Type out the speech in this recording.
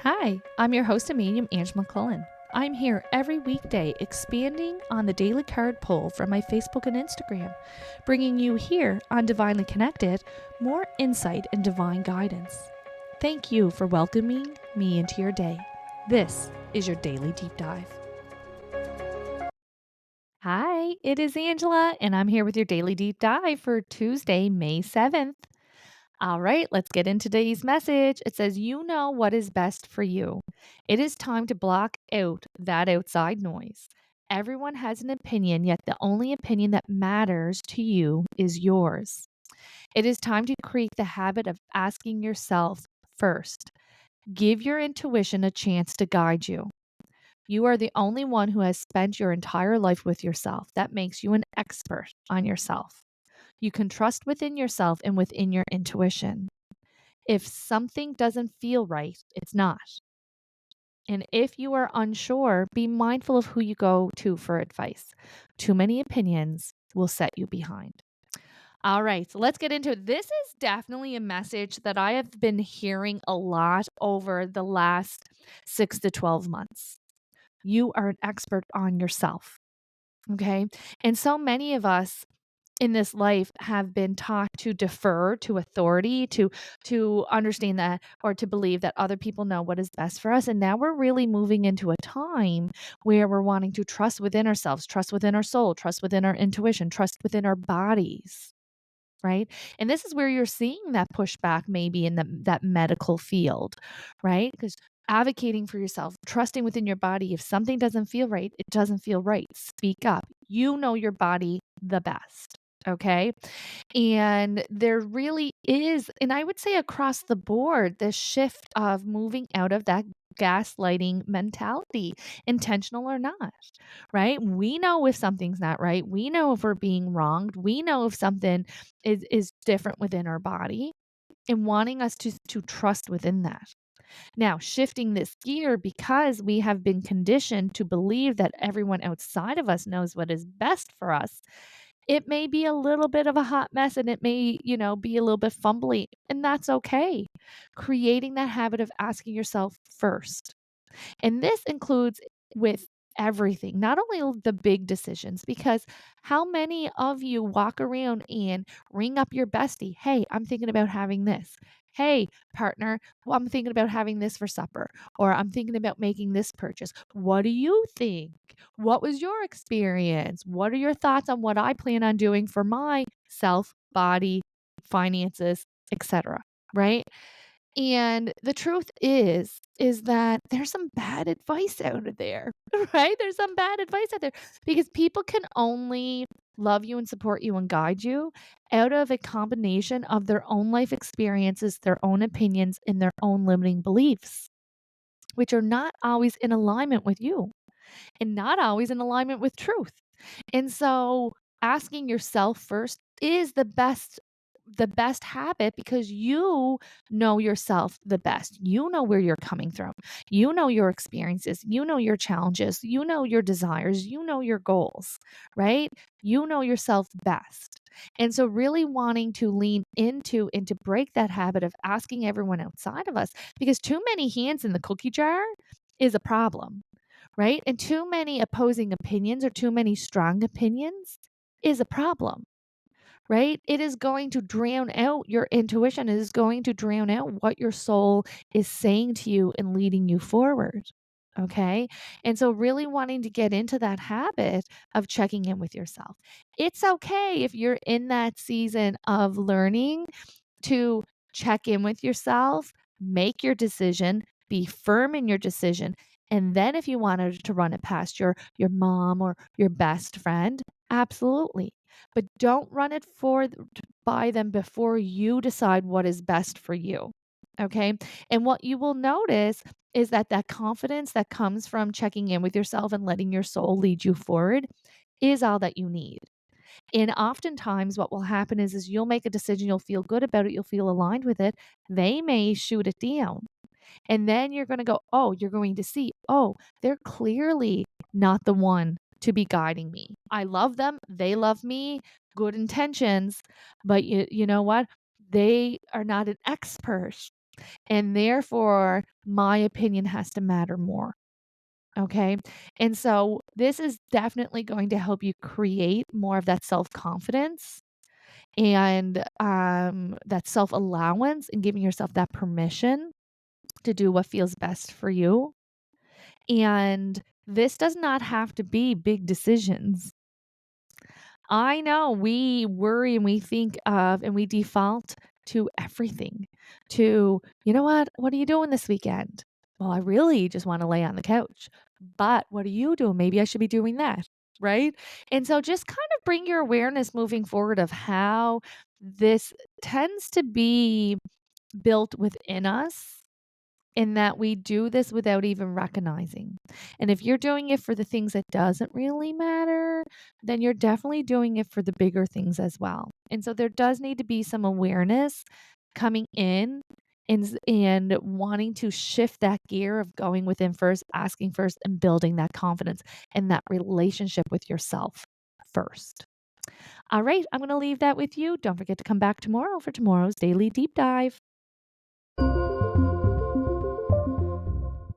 Hi, I'm your host and medium, Angela McClellan. I'm here every weekday expanding on the daily card pull from my Facebook and Instagram, bringing you here on Divinely Connected more insight and divine guidance. Thank you for welcoming me into your day. This is your daily deep dive. Hi, it is Angela, and I'm here with your daily deep dive for Tuesday, May 7th. All right, let's get into today's message. It says, You know what is best for you. It is time to block out that outside noise. Everyone has an opinion, yet the only opinion that matters to you is yours. It is time to create the habit of asking yourself first. Give your intuition a chance to guide you. You are the only one who has spent your entire life with yourself. That makes you an expert on yourself. You can trust within yourself and within your intuition. If something doesn't feel right, it's not. And if you are unsure, be mindful of who you go to for advice. Too many opinions will set you behind. All right, so let's get into it. This is definitely a message that I have been hearing a lot over the last 6 to 12 months. You are an expert on yourself. Okay. And so many of us in this life have been taught to defer to authority, to understand that or to believe that other people know what is best for us. And now we're really moving into a time where we're wanting to trust within ourselves, trust within our soul, trust within our intuition, trust within our bodies. Right. And this is where you're seeing that pushback maybe in that medical field, right? Because advocating for yourself, trusting within your body, if something doesn't feel right, it doesn't feel right. Speak up. You know your body the best. Okay. And there really is, and I would say across the board, this shift of moving out of that gaslighting mentality, intentional or not, right? We know if something's not right. We know if we're being wronged. We know if something is different within our body and wanting us to trust within that. Now, shifting this gear because we have been conditioned to believe that everyone outside of us knows what is best for us, it may be a little bit of a hot mess and it may, be a little bit fumbly, and that's okay. Creating that habit of asking yourself first. And this includes with everything, not only the big decisions, because how many of you walk around and ring up your bestie? Hey, I'm thinking about having this. Hey, partner, well, I'm thinking about having this for supper, or I'm thinking about making this purchase. What do you think? What was your experience? What are your thoughts on what I plan on doing for my self, body, finances, etc. Right? And the truth is that there's some bad advice out of there, right? There's some bad advice out there because people can only love you and support you and guide you out of a combination of their own life experiences, their own opinions, and their own limiting beliefs, which are not always in alignment with you and not always in alignment with truth. And so asking yourself first is the best habit because you know yourself the best. You know where you're coming from. You know your experiences. You know your challenges. You know your desires. You know your goals, right? You know yourself best. And so really wanting to lean into and to break that habit of asking everyone outside of us because too many hands in the cookie jar is a problem, right? And too many opposing opinions or too many strong opinions is a problem, right? It is going to drown out your intuition. It is going to drown out what your soul is saying to you and leading you forward. Okay. And so, really wanting to get into that habit of checking in with yourself. It's okay if you're in that season of learning to check in with yourself, make your decision, be firm in your decision. And then if you wanted to run it past your mom or your best friend, absolutely. But don't run it by them before you decide what is best for you. Okay? And what you will notice is that confidence that comes from checking in with yourself and letting your soul lead you forward is all that you need. And oftentimes what will happen is you'll make a decision, you'll feel good about it, you'll feel aligned with it. They may shoot it down. And then you're going to go, oh, you're going to see, oh, they're clearly not the one to be guiding me. I love them. They love me. Good intentions. But you know what? They are not an expert And therefore, my opinion has to matter more. Okay. And so this is definitely going to help you create more of that self confidence and that self allowance and giving yourself that permission to do what feels best for you. And this does not have to be big decisions. I know we worry and we think of and we default to everything. To, you know what are you doing this weekend? Well, I really just want to lay on the couch. But what are you doing? Maybe I should be doing that. Right. And so just kind of bring your awareness moving forward of how this tends to be built within us in that we do this without even recognizing. And if you're doing it for the things that doesn't really matter, then you're definitely doing it for the bigger things as well. And so there does need to be some awareness coming in and wanting to shift that gear of going within first, asking first, and building that confidence and that relationship with yourself first. All right, I'm going to leave that with you. Don't forget to come back tomorrow for tomorrow's daily deep dive.